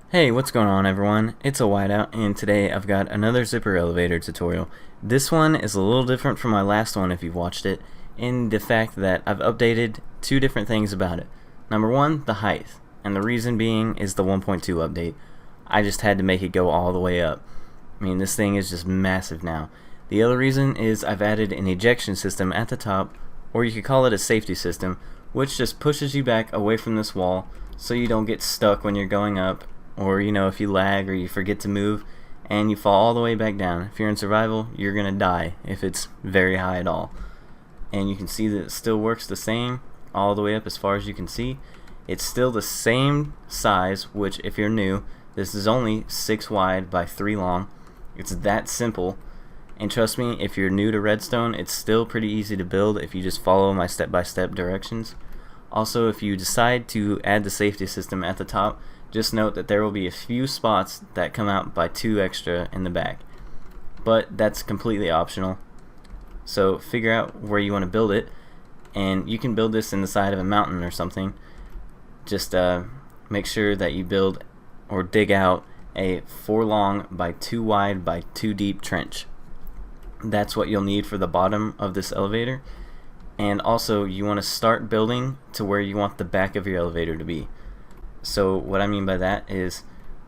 Hey, what's going on everyone? It's a whiteout and today I've got another zipper elevator tutorial. This one is a little different from my last one if you've watched it, in the fact that I've updated two different things about it. Number one, the height, and the reason being is the 1.2 update. I just had to make it go all the way up. I mean, this thing is just massive now. The other reason is I've added an ejection system at the top, or you could call it a safety system, which just pushes you back away from this wall so you don't get stuck when you're going up, or if you lag or you forget to move and you fall all the way back down. If you're in survival, you're gonna die if it's very high at all. And you can see that it still works the same all the way up as far as you can see. It's still the same size, which if you're new, this is only 6 wide by 3 long. It's that simple, and trust me, if you're new to redstone, it's still pretty easy to build if you just follow my step-by-step directions. Also, if you decide to add the safety system at the top, just note that there will be a few spots that come out by 2 extra in the back, but that's completely optional. So figure out where you want to build it, and you can build this in the side of a mountain or something. Just make sure that you build or dig out a 4 long by 2 wide by 2 deep trench. That's what you'll need for the bottom of this elevator. And also you want to start building to where you want the back of your elevator to be. So what I mean by that is,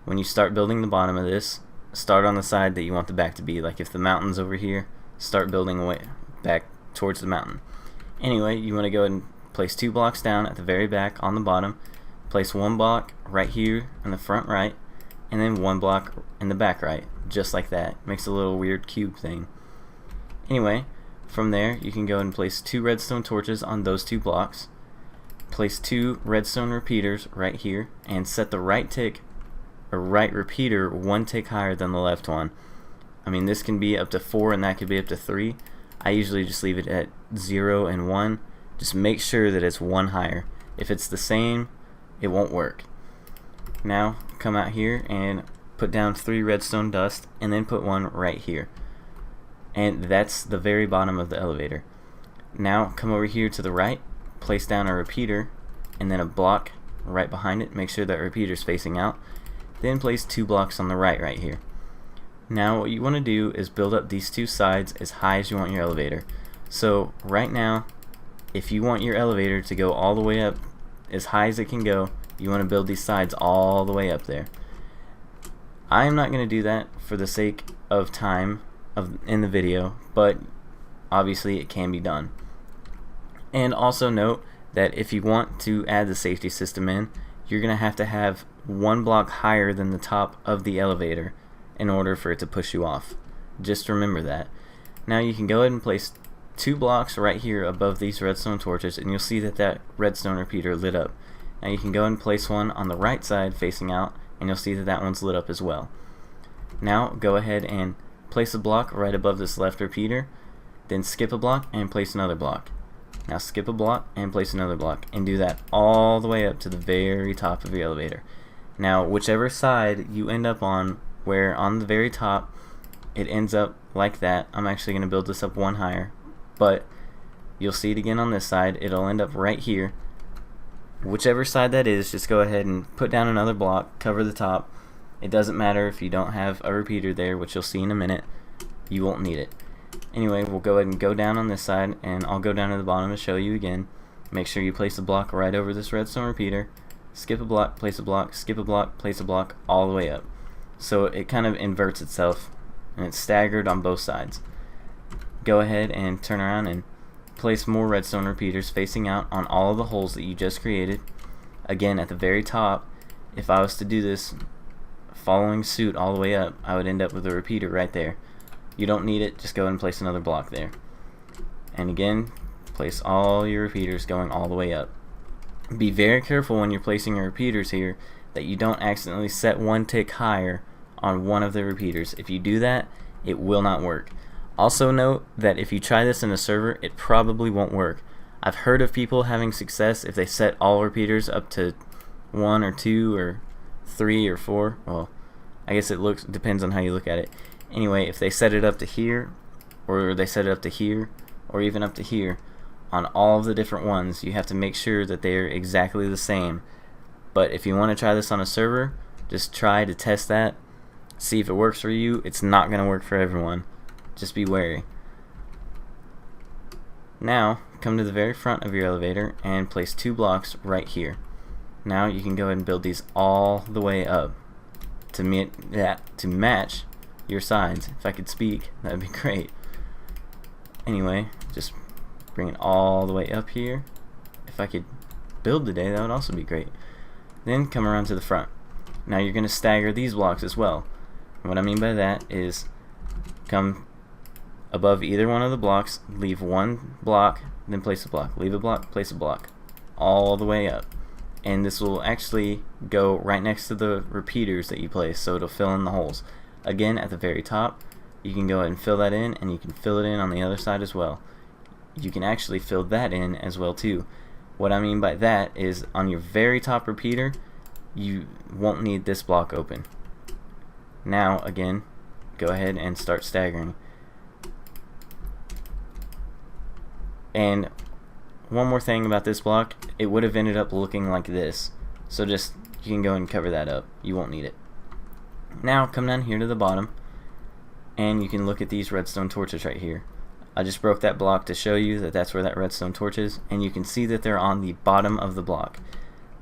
when you start building the bottom of this, start on the side that you want the back to be. Like if the mountain's over here, start building away back towards the mountain. Anyway, you want to go ahead and place 2 blocks down at the very back on the bottom, place 1 block right here in the front right, and then 1 block in the back right, just like that. Makes a little weird cube thing. Anyway, from there you can go ahead and place 2 redstone torches on those 2 blocks. Place 2 redstone repeaters right here and set the right tick or right repeater 1 tick higher than the left one. I mean, this can be up to 4 and that could be up to 3. I usually just leave it at 0 and 1. Just make sure that it's 1 higher. If it's the same, it won't work. Now come out here and put down 3 redstone dust and then put 1 right here. And that's the very bottom of the elevator. Now come over here to the right, place down a repeater and then a block right behind it. Make sure that repeater's facing out. Then place 2 blocks on the right here. Now what you want to do is build up these 2 sides as high as you want your elevator. So right now, if you want your elevator to go all the way up as high as it can go, you want to build these sides all the way up there. I am not going to do that for the sake of time in the video, but obviously it can be done. And also note that if you want to add the safety system in, you're going to have 1 block higher than the top of the elevator in order for it to push you off. Just remember that. Now you can go ahead and place 2 blocks right here above these redstone torches, and you'll see that that redstone repeater lit up. Now you can go ahead and place 1 on the right side facing out, and you'll see that that one's lit up as well. Now go ahead and place a block right above this left repeater, then skip a block and place another block. Now skip a block and place another block, and do that all the way up to the very top of your elevator. Now whichever side you end up on, where on the very top it ends up like that, I'm actually going to build this up 1 higher, but you'll see it again on this side. It'll end up right here. Whichever side that is, just go ahead and put down another block, cover the top. It doesn't matter if you don't have a repeater there, which you'll see in a minute. You won't need it. Anyway, we'll go ahead and go down on this side, and I'll go down to the bottom to show you again. Make sure you place a block right over this redstone repeater, skip a block, place a block, skip a block, place a block, all the way up. So it kind of inverts itself, and it's staggered on both sides. Go ahead and turn around and place more redstone repeaters facing out on all of the holes that you just created. Again, at the very top, if I was to do this following suit all the way up, I would end up with a repeater right there. You don't need it, just go ahead and place another block there. And again, place all your repeaters going all the way up. Be very careful when you're placing your repeaters here that you don't accidentally set 1 tick higher on one of the repeaters. If you do that, it will not work. Also note that if you try this in a server, it probably won't work. I've heard of people having success if they set all repeaters up to 1 or 2 or 3 or 4. Well, I guess it depends on how you look at it. Anyway, if they set it up to here, or they set it up to here, or even up to here, on all of the different ones, you have to make sure that they're exactly the same. But if you want to try this on a server, Just try to test that, see if it works for you. It's not going to work for everyone. Just be wary. Now, come to the very front of your elevator and place 2 blocks right here. Now you can go ahead and build these all the way up to match your sides. If I could speak, that'd be great. Anyway, just bring it all the way up here. If I could build today, that would also be great. Then come around to the front. Now you're going to stagger these blocks as well. And what I mean by that is come above either one of the blocks, leave 1 block, then place a block, leave a block, place a block, all the way up. And this will actually go right next to the repeaters that you place, so it'll fill in the holes. Again, at the very top, you can go ahead and fill that in, and you can fill it in on the other side as well. You can actually fill that in as well too. What I mean by that is on your very top repeater, you won't need this block open. Now, again, go ahead and start staggering. And one more thing about this block, it would have ended up looking like this. So just, you can go and cover that up. You won't need it. Now, come down here to the bottom, and you can look at these redstone torches right here. I just broke that block to show you that that's where that redstone torch is, and you can see that they're on the bottom of the block.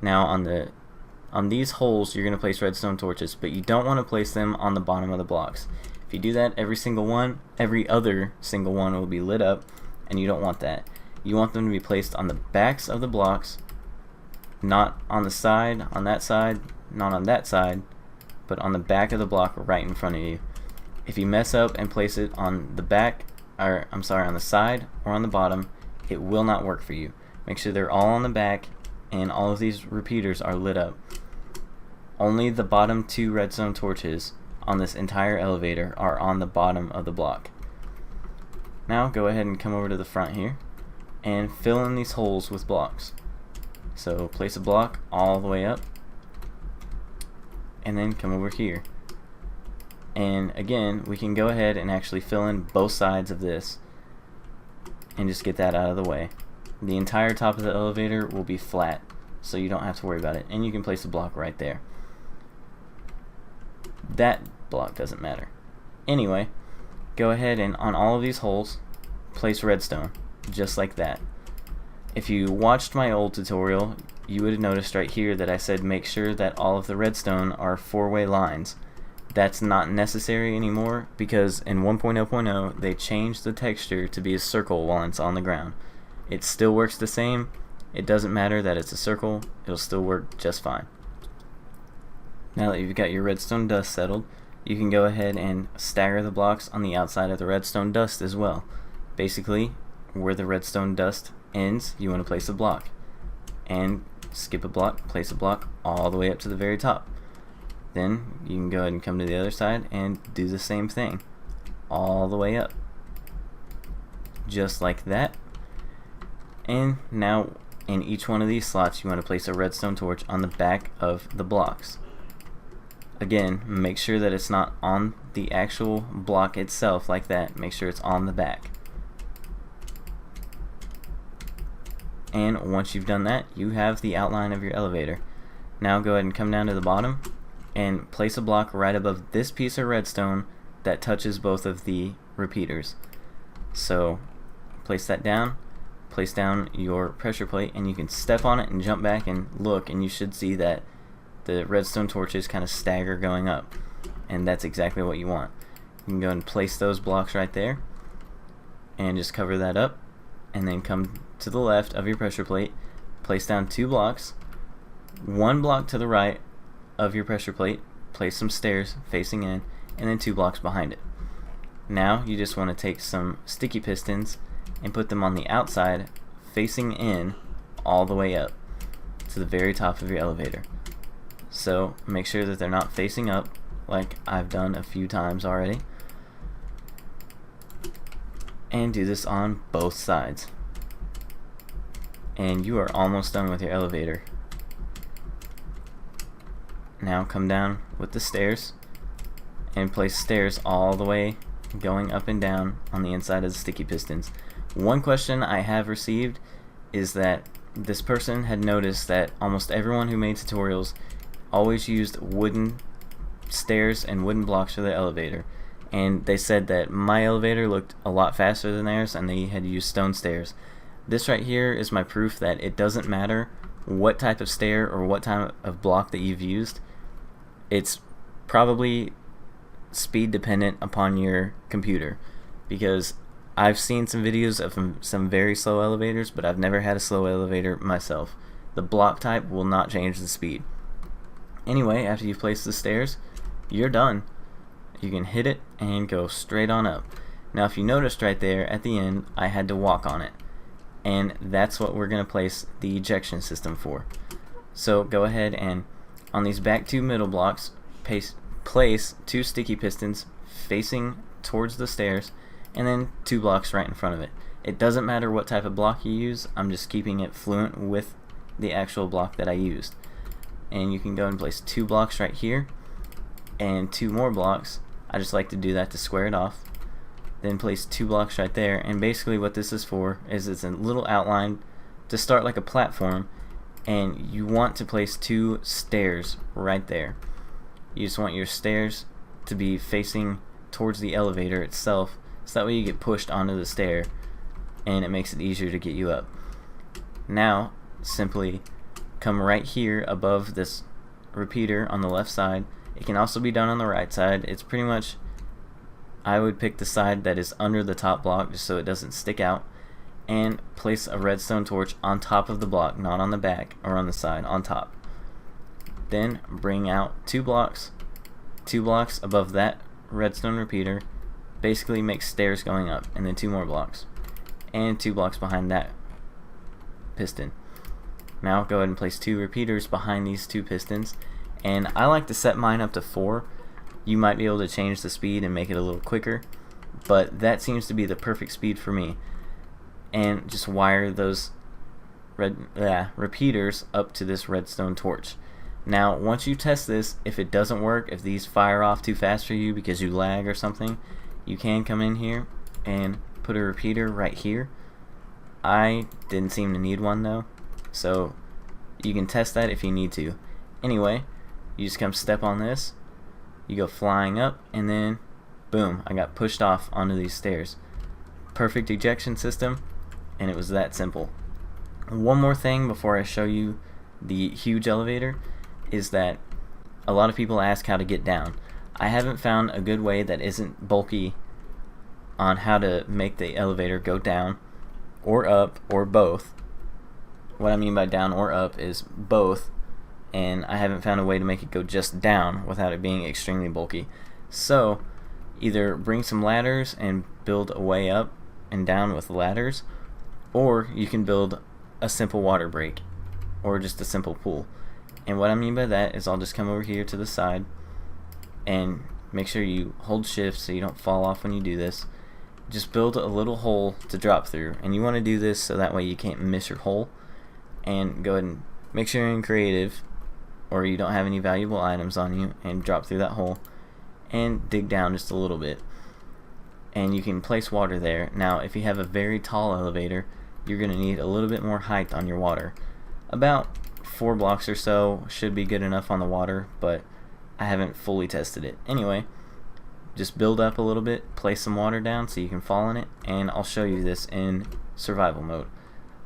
Now, on these holes, you're going to place redstone torches, but you don't want to place them on the bottom of the blocks. If you do that, every other single one will be lit up, and you don't want that. You want them to be placed on the backs of the blocks, not on the side, on that side, not on that side, but on the back of the block right in front of you. If you mess up and place it on the back, or I'm sorry, on the side or on the bottom, it will not work for you. Make sure they're all on the back and all of these repeaters are lit up. Only the bottom 2 redstone torches on this entire elevator are on the bottom of the block. Now go ahead and come over to the front here and fill in these holes with blocks. So place a block all the way up, and then come over here. And again, we can go ahead and actually fill in both sides of this and just get that out of the way. The entire top of the elevator will be flat, so you don't have to worry about it. And you can place a block right there. That block doesn't matter. Anyway, go ahead and on all of these holes, place redstone, just like that. If you watched my old tutorial, you would have noticed right here that I said make sure that all of the redstone are 4-way lines. That's not necessary anymore because in 1.0.0 they changed the texture to be a circle while it's on the ground. It still works the same. It doesn't matter that it's a circle, it'll still work just fine. Now that you've got your redstone dust settled, you can go ahead and stagger the blocks on the outside of the redstone dust as well. Basically, where the redstone dust ends, you want to place a block. And skip a block, place a block all the way up to the very top. Then you can go ahead and come to the other side and do the same thing all the way up, just like that. And now in each one of these slots you want to place a redstone torch on the back of the blocks. Again, make sure that it's not on the actual block itself like that. Make sure it's on the back. And once you've done that, you have the outline of your elevator. Now go ahead and come down to the bottom and place a block right above this piece of redstone that touches both of the repeaters. So place that down, place down your pressure plate, and you can step on it and jump back and look, and you should see that the redstone torches kind of stagger going up, and that's exactly what you want. You can go and place those blocks right there and just cover that up, and then come to the left of your pressure plate, place down 2 blocks, 1 block to the right of your pressure plate, place some stairs facing in, and then 2 blocks behind it. Now you just want to take some sticky pistons and put them on the outside facing in all the way up to the very top of your elevator. So make sure that they're not facing up like I've done a few times already, and do this on both sides. And you are almost done with your elevator. Now come down with the stairs and place stairs all the way going up and down on the inside of the sticky pistons. One question I have received is that this person had noticed that almost everyone who made tutorials always used wooden stairs and wooden blocks for the elevator, and they said that my elevator looked a lot faster than theirs and they had used stone stairs. This right here is my proof that it doesn't matter what type of stair or what type of block that you've used. It's probably speed dependent upon your computer, because I've seen some videos of some very slow elevators, but I've never had a slow elevator myself. The block type will not change the speed. Anyway, after you've placed the stairs, you're done. You can hit it and go straight on up. Now if you noticed right there at the end, I had to walk on it, and that's what we're going to place the ejection system for. So go ahead and on these back two middle blocks, place two sticky pistons facing towards the stairs, and then 2 blocks right in front of it. It doesn't matter what type of block you use, I'm just keeping it fluent with the actual block that I used. And you can go and place 2 blocks right here and 2 more blocks. I just like to do that to square it off. Then place 2 blocks right there, and basically what this is for is it's a little outline to start like a platform, and you want to place 2 stairs right there. You just want your stairs to be facing towards the elevator itself, so that way you get pushed onto the stair and it makes it easier to get you up. Now simply come right here above this repeater on the left side. It can also be done on the right side. It's pretty much, I would pick the side that is under the top block just so it doesn't stick out, and place a redstone torch on top of the block, not on the back or on the side, on top. Then bring out 2 blocks above that redstone repeater, basically make stairs going up, and then 2 more blocks, and 2 blocks behind that piston. Now go ahead and place 2 repeaters behind these 2 pistons, and I like to set mine up to 4. You might be able to change the speed and make it a little quicker, but that seems to be the perfect speed for me. And just wire those repeaters up to this redstone torch. Now once you test this, if it doesn't work, if these fire off too fast for you because you lag or something, you can come in here and put a repeater right here. I didn't seem to need one though, so you can test that if you need to. Anyway, you just come step on this, you go flying up, and then boom, I got pushed off onto these stairs. Perfect ejection system, and it was that simple. One more thing before I show you the huge elevator is that a lot of people ask how to get down. I haven't found a good way that isn't bulky on how to make the elevator go down or up or both. What I mean by down or up is both, and I haven't found a way to make it go just down without it being extremely bulky. So either bring some ladders and build a way up and down with ladders, or you can build a simple water break or just a simple pool. And what I mean by that is I'll just come over here to the side and make sure you hold shift so you don't fall off when you do this. Just build a little hole to drop through, and you want to do this so that way you can't miss your hole. And go ahead and make sure you're in creative or you don't have any valuable items on you, and drop through that hole and dig down just a little bit, and you can place water there. Now if you have a very tall elevator, you're going to need a little bit more height on your water. About 4 blocks or so should be good enough on the water, but I haven't fully tested it. Anyway, just build up a little bit, place some water down so you can fall in it, and I'll show you this in survival mode.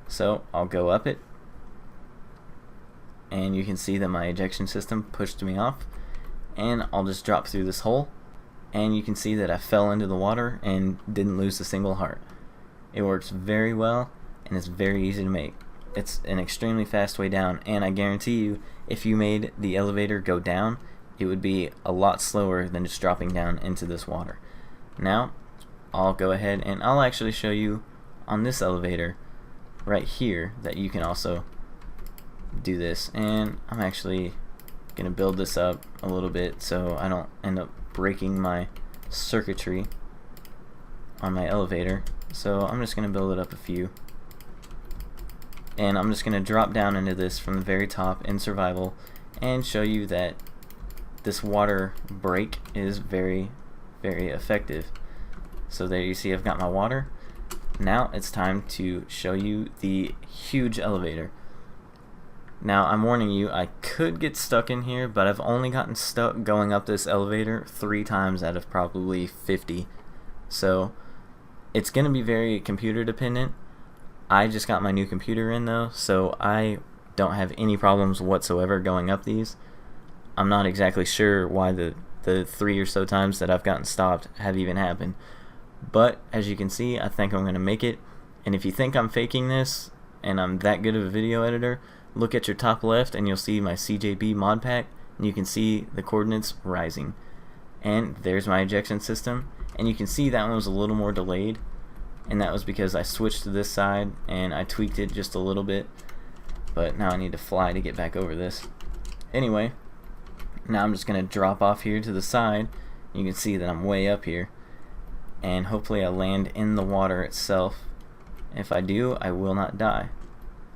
So I'll go up it, and you can see that my ejection system pushed me off, and I'll just drop through this hole, and you can see that I fell into the water and didn't lose a single heart. It works very well, and it's very easy to make. It's an extremely fast way down, and I guarantee you if you made the elevator go down, it would be a lot slower than just dropping down into this water. Now I'll go ahead and I'll actually show you on this elevator right here that you can also do this, and I'm actually gonna build this up a little bit so I don't end up breaking my circuitry on my elevator. So I'm just gonna build it up a few, and I'm just gonna drop down into this from the very top in survival and show you that this water break is very effective. So there you see I've got my water. Now it's time to show you the huge elevator. Now, I'm warning you, I could get stuck in here, but I've only gotten stuck going up this elevator 3 times out of probably 50. So, it's going to be very computer dependent. I just got my new computer in though, so I don't have any problems whatsoever going up these. I'm not exactly sure why the 3 or so times that I've gotten stopped have even happened. But, as you can see, I think I'm going to make it. And if you think I'm faking this, and I'm that good of a video editor, look at your top left and you'll see my CJB mod pack, and you can see the coordinates rising. And there's my ejection system, and you can see that one was a little more delayed, and that was because I switched to this side and I tweaked it just a little bit, but now I need to fly to get back over this. Anyway, now I'm just going to drop off here to the side. You can see that I'm way up here, and hopefully I land in the water itself. If I do, I will not die.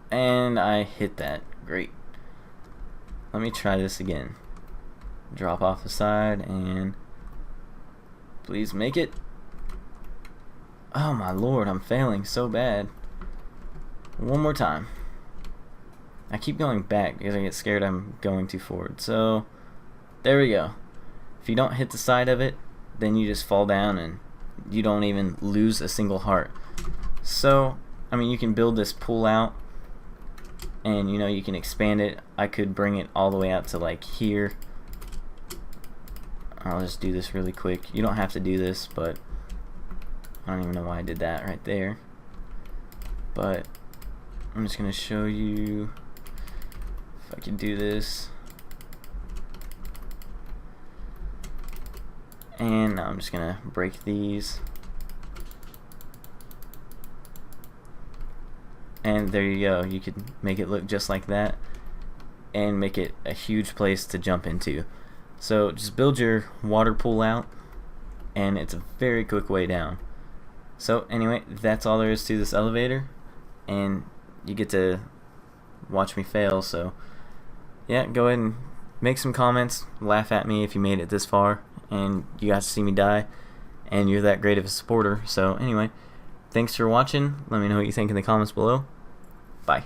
And I hit that. Great. Let me try this again. Drop off the side and please make it. Oh my lord, I'm failing so bad. One more time. I keep going back because I get scared I'm going too forward. So, there we go. If you don't hit the side of it, then you just fall down and you don't even lose a single heart. So, I mean, you can build this pool out, and you know, you can expand it. I could bring it all the way out to like here. I'll just do this really quick. You don't have to do this, but I don't even know why I did that right there. But I'm just gonna show you if I can do this. And now I'm just gonna break these. And there you go. You could make it look just like that and make it a huge place to jump into. So just build your water pool out, and it's a very quick way down. So anyway, that's all there is to this elevator, and you get to watch me fail. So yeah, go ahead and make some comments, laugh at me if you made it this far and you got to see me die and you're that great of a supporter. So anyway, thanks for watching. Let me know what you think in the comments below. Bye.